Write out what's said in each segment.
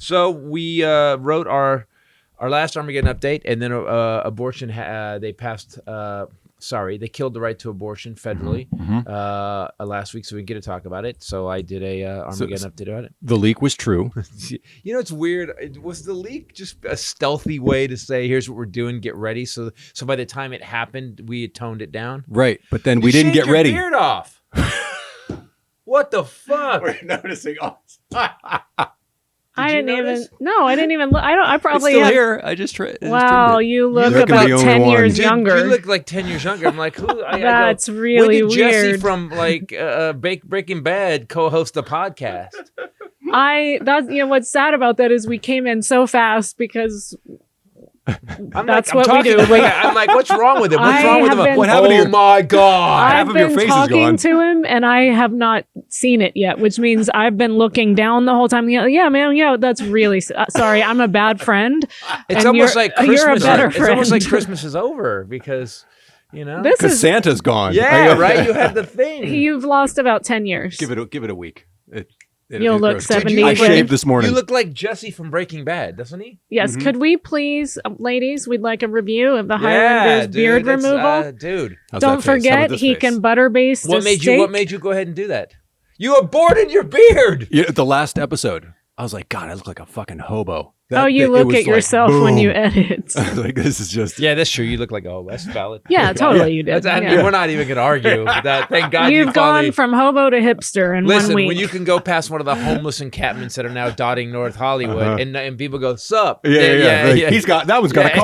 So we wrote our last Armageddon update, and then abortion. They passed. They killed the right to abortion federally last week, so we can get to talk about it. So I did a Armageddon update about it. The leak was true. You know, it's weird. Was the leak just a stealthy way to say, "Here's what we're doing, get ready"? So by the time it happened, we had toned it down. Right, but then we didn't get your ready. Beard off. What the fuck? We're noticing us. I didn't even look. I probably it's still have, here. I just tried. Wow, you look You're about the only 10 one. years Dude, younger. You look like 10 years younger. I'm like, who? That's I go, really when did Jesse weird. from like Breaking Bad co-host the podcast? What's sad about that is we came in so fast because that's what we do. I'm like, what's wrong with him? What's wrong with him? What happened to your? My God! I've been talking to him and I have not seen it yet, which means I've been looking down the whole time. Yeah, man. Yeah, that's really sorry. I'm a bad friend. It's almost like Christmas. You're a better It's friend. almost like Christmas is over because because Santa's gone. Yeah, right. You had the thing. You've lost about 10 years. Give it a week. You'll look 70. I shaved this morning. You look like Jesse from Breaking Bad, doesn't he? Yes. Could we please, ladies, we'd like a review of the Highlander's beard removal. Dude. Don't forget, he can butter baste What made you go ahead and do that? You aborted your beard. The last episode, I was like, God, I look like a fucking hobo. You look at yourself when you edit. Like, this is just... Yeah, that's true. You look like a hobo. That's valid. Yeah, totally you did. We're not even going to argue that. Thank God You've gone from hobo to hipster in 1 week. Listen, when you can go past one of the homeless encampments that are now dotting North Hollywood and people go, sup? Yeah. He's got... That one's got a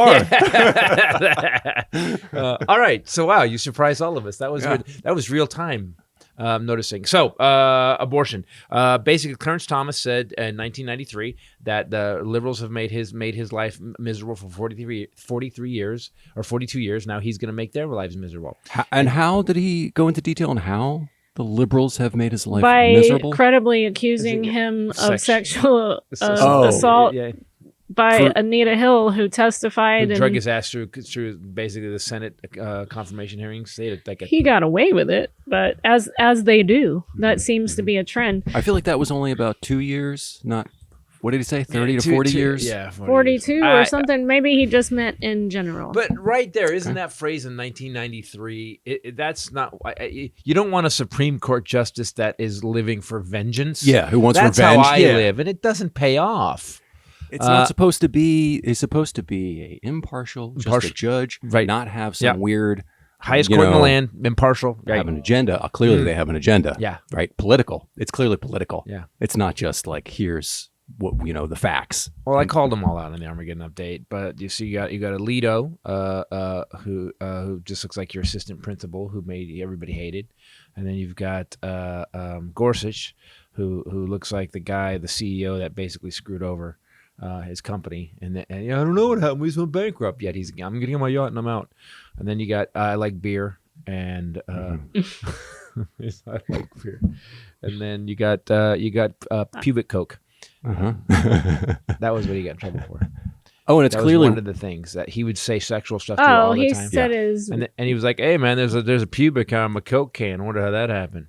car. All right. So, wow, you surprised all of us. That was good. That was real time. Noticing. So, abortion. Basically, Clarence Thomas said in 1993 that the liberals have made his life miserable for 43 years or 42 years. Now he's going to make their lives miserable. And how did he go into detail on how the liberals have made his life By miserable? credibly accusing him of sexual assault. Yeah. By Anita Hill, who testified. Who drug his ass through basically the Senate confirmation hearings. He got away with it, but as they do, that seems to be a trend. I feel like that was only about 2 years, not, what did he say, 30 to 40 years? Yeah, 42 or something. Maybe he just meant in general. But right there, isn't that phrase in 1993? That's not, you don't want a Supreme Court justice that is living for vengeance. Yeah, who wants revenge. That's how I live, and it doesn't pay off. It's not supposed to be. It's supposed to be impartial, just a judge, right? Not have some weird highest court in the land, impartial. Right. Have an agenda. Clearly, they have an agenda. Yeah, right. Political. It's clearly political. Yeah, it's not just like here's what the facts. Well, I called them all out in the Armageddon update, but you see, you got Alito, who just looks like your assistant principal, who made everybody hated, and then you've got Gorsuch, who looks like the CEO that basically screwed over his company, and I don't know what happened. We just went bankrupt. Yet I'm gonna get my yacht and I'm out. And then you got I like beer, and I like beer. And then you got pubic coke. That was what he got in trouble for. Oh, and it's clearly one of the things that he would say sexual stuff to all the time. He said his, and he was like, "Hey man, there's a pubic on my coke can. I wonder how that happened."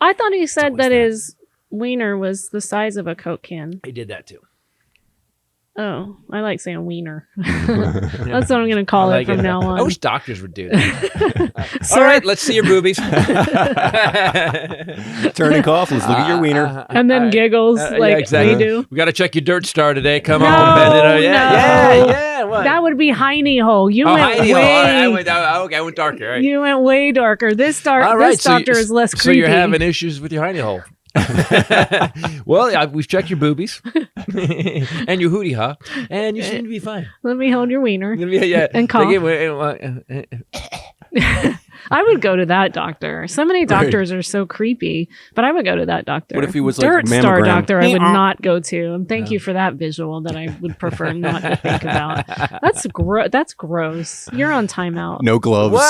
I thought he said that his wiener was the size of a Coke can. He did that too. Oh, I like saying wiener. That's what I'm going to call it from now on. I wish doctors would do that. All right, let's see your boobies. Turning cough. Let's look at your wiener. And then giggles like we do. We got to check your dirt star today. Come on, bend it up. Yeah. What? That would be hiney hole. You went way. I went darker. Right. You went way darker. This doctor is less creepy. So you're having issues with your hiney hole. Well, we've checked your boobies and your hootie ha, and you seem to be fine. Let me hold your wiener. Yeah. And cough. I would go to that doctor. So many doctors are so creepy, but I would go to that doctor. What if he was Dirt like Star doctor? I would not go to. And thank you for that visual that I would prefer not to think about. That's gross. You're on timeout. No gloves.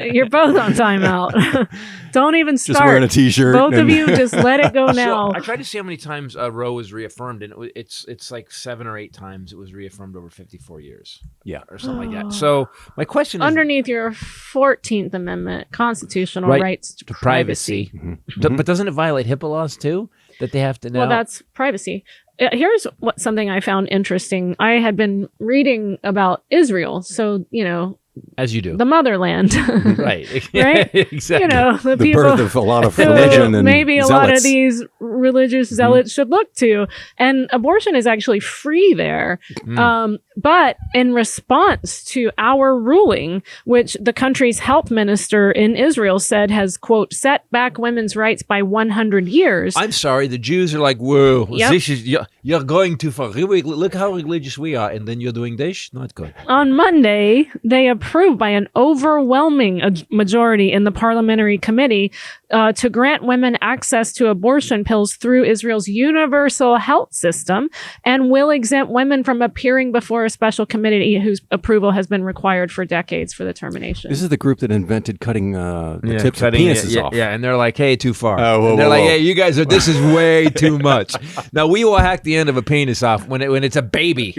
You're both on timeout. Don't even start. Just wearing a t-shirt. Both of you, just let it go now. So I tried to see how many times Roe was reaffirmed, and it's like 7 or 8 times it was reaffirmed over 54 years. Yeah, or something like that. So my question is, underneath your 14th Amendment, constitutional rights to privacy. Mm-hmm. But doesn't it violate HIPAA laws too? that they have to know? Well, that's privacy. Here's something I found interesting. I had been reading about Israel. So, as you do. the motherland. Right. Right? Exactly. The The people birth of a lot of who religion and maybe a lot of zealots. these religious zealots should look to. And abortion is actually free there. But in response to our ruling, which the country's health minister in Israel said has, quote, set back women's rights by 100 years. I'm sorry, the Jews are like, whoa, Yep. this is, you're going too far. Look how religious we are, and then you're doing this? Not good. On Monday, they approved by an overwhelming majority in the parliamentary committee to grant women access to abortion pills through Israel's universal health system and will exempt women from appearing before a special committee whose approval has been required for decades for the termination. This is the group that invented cutting the tips of penises off. Yeah, and they're like, hey, too far. Whoa, And they're whoa, like, whoa. hey, you guys this is way too much. Now, we will hack the end of a penis off when it's a baby.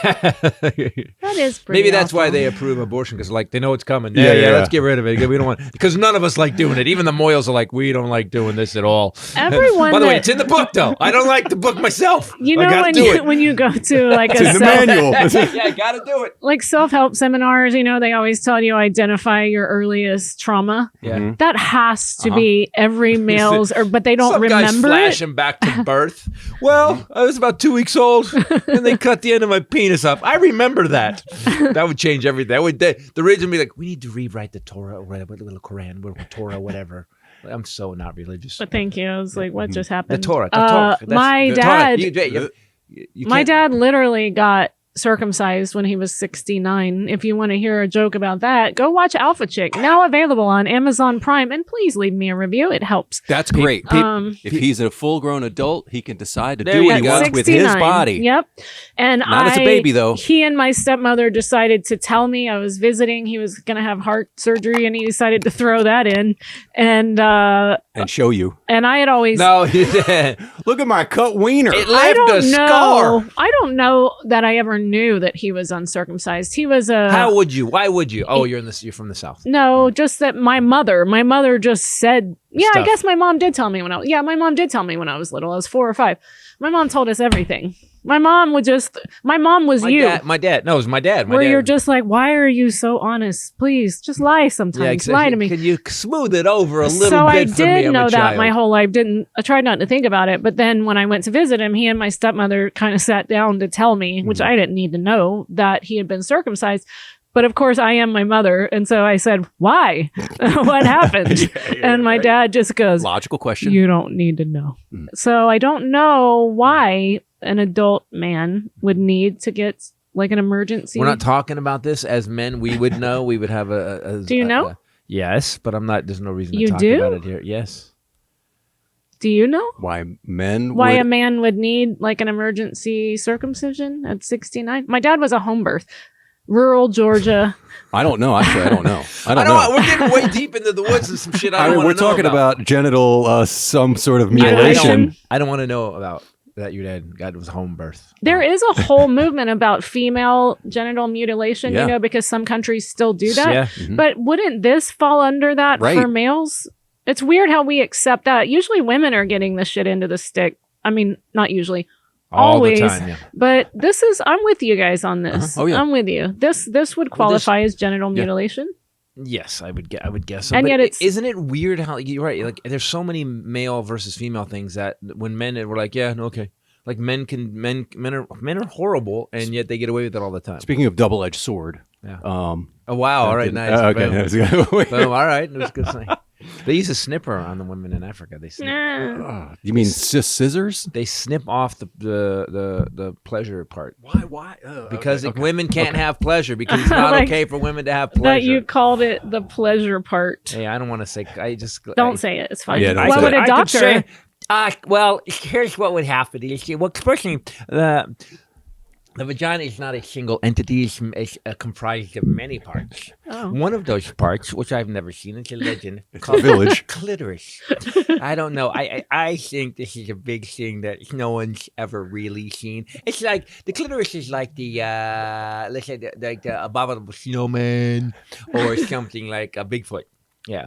That is pretty Maybe that's why awful. they approve abortion, because like they know it's coming. Yeah, Yeah, yeah. let's get rid of it. We don't want, because none of us like doing it. Even the Moyles are like, we don't like doing this at all. Everyone By the way, that- it's in the book though. I don't like the book myself. You I know gotta when do you, it. when you go to like It's in a the self, manual. Yeah, I gotta do it. like self-help seminars, they always tell you identify your earliest trauma. Yeah. That has to be every male's, but they don't Some guys remember flash it. him back to birth. Well, I was about 2 weeks old, and they cut the end of my penis off. I remember that. That would change everything. The religion would be like, we need to rewrite the Torah or whatever, the little Quran, or Torah, whatever. I'm so not religious. But thank you. I was like, what just The happened? Torah. The Torah. That's my the Torah. dad, You my can't- dad literally got circumcised when he was 69. If you want to hear a joke about that, go watch Alpha Chick, now available on Amazon Prime, and please leave me a review. It helps. That's great. If he's a full-grown adult, he can decide to There do you what he go. wants with his 69. body. Yep. And Not as a baby, though. He and my stepmother decided to tell me I was visiting. He was going to have heart surgery, and he decided to throw that in. And And show you. I had always No, it Look at my cut wiener. left I a don't know. scar. I don't know that I ever knew that he was uncircumcised. He was a How would you? Why would you? Oh, you're from the South. no, just that my mother just said, yeah, I Stuff. guess my mom did tell me when my mom did tell me when I was little. I was 4 or 5. My mom told us everything. My mom was you. My dad. No, it was my dad. My Where dad. you're just like, why are you so honest? Please, just lie sometimes. Lie to me. Can you smooth it over a little So I bit for me? did I'm know a that child. my whole life. I tried not to think about it, but then when I went to visit him, he and my stepmother kind of sat down to tell me, which I didn't need to know, that he had been circumcised. But of course, I am my mother, and so I said, "Why? What happened?" And my dad just goes, Logical question. "You don't need to know." So I don't know why an adult man would need to get like an emergency. We're not talking about this as men. We would know. We would have a Do you know? yes, but I'm not. There's no reason You to talk do? about it here. Yes. Do you know Why men why would... a man would need like an emergency circumcision at 69? My dad was a home birth, rural Georgia. I don't know. Actually, I don't know. I don't I know. We're getting way deep into the woods and some shit. I I don't mean, wanna we're know talking about genital, some sort of I don't- mutilation. I don't want to know about that. Your dad was home birth. There is a whole movement about female genital mutilation, Yeah. because some countries still do that. Yeah. Mhm. But wouldn't this fall under that Right. for males? It's weird how we accept that. Usually women are getting the shit into the stick. I mean, not usually. All Always. the time. Yeah. But I'm with you guys on this. Oh, yeah. I'm with you. This would qualify as genital mutilation. Yes, I would guess so. And But yet it's- isn't it weird how you're right? Like there's so many male versus female things that when men were like, yeah, no, okay. Like men are horrible, and yet they get away with it all the time. Speaking of double-edged sword. Yeah. Oh, Oh wow! All right, nice. okay. Boom. Boom. All right, it was good. Saying. They use a snipper on the women in Africa. They snip. Nah. You mean scissors? They snip off the pleasure part Why? because women can't have pleasure because it's not Like, okay for women to have pleasure. That you called it the pleasure part. Hey, I don't want to say. I just Don't say it. It's fine. Yeah, don't What say would it. a I could doctor? say- well, here's what would happen. Firstly, the vagina is not a single entity. It's comprised of many parts. Oh. One of those parts, which I've never seen, it's a legend, a called village. clitoris. I don't know. I think this is a big thing that no one's ever really seen. It's like the clitoris is like the let's say the abominable snowman or something like a Bigfoot. Yeah.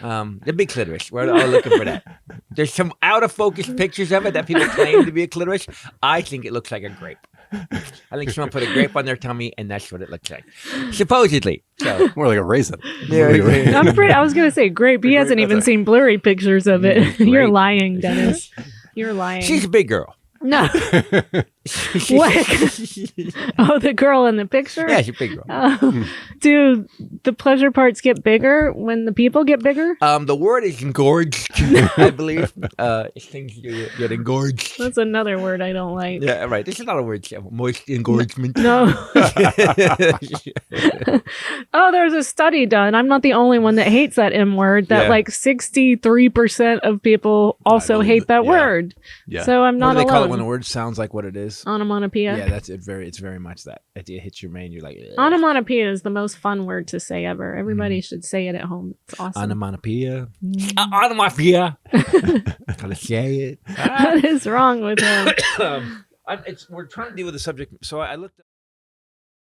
The big clitoris. We're all looking for that. There's some out of focus pictures of it that people claim to be a clitoris. I think it looks like a grape. I think someone put a grape on their tummy, and that's what it looks like. Supposedly. So More like a raisin. I was going to say grape. He hasn't even seen blurry pictures of it. You're lying, Dennis. You're lying. she's a big girl. No. What? Oh, the girl in the picture? Yeah, she's a big girl. Do the pleasure parts get bigger when the people get bigger? The word is engorged, I believe. It's things you get engorged. That's another word I don't like. Yeah, right. There's a lot of words. Moist engorgement. No. Oh, there's a study done. I'm not the only one that hates that M word. That Yeah. like 63% of people also believe hate it. that Yeah. word. Yeah. So I'm What not do they call it alone. when a word sounds like what it is? Onomatopoeia. Yeah, that's it. It's very much that. It hits your brain. You're like, ugh. Onomatopoeia is the most fun word to say ever. Everybody should say it at home. It's awesome. Onomatopoeia. Onomatopoeia. Gotta say it. What is wrong with him? We're trying to deal with the subject. So I looked.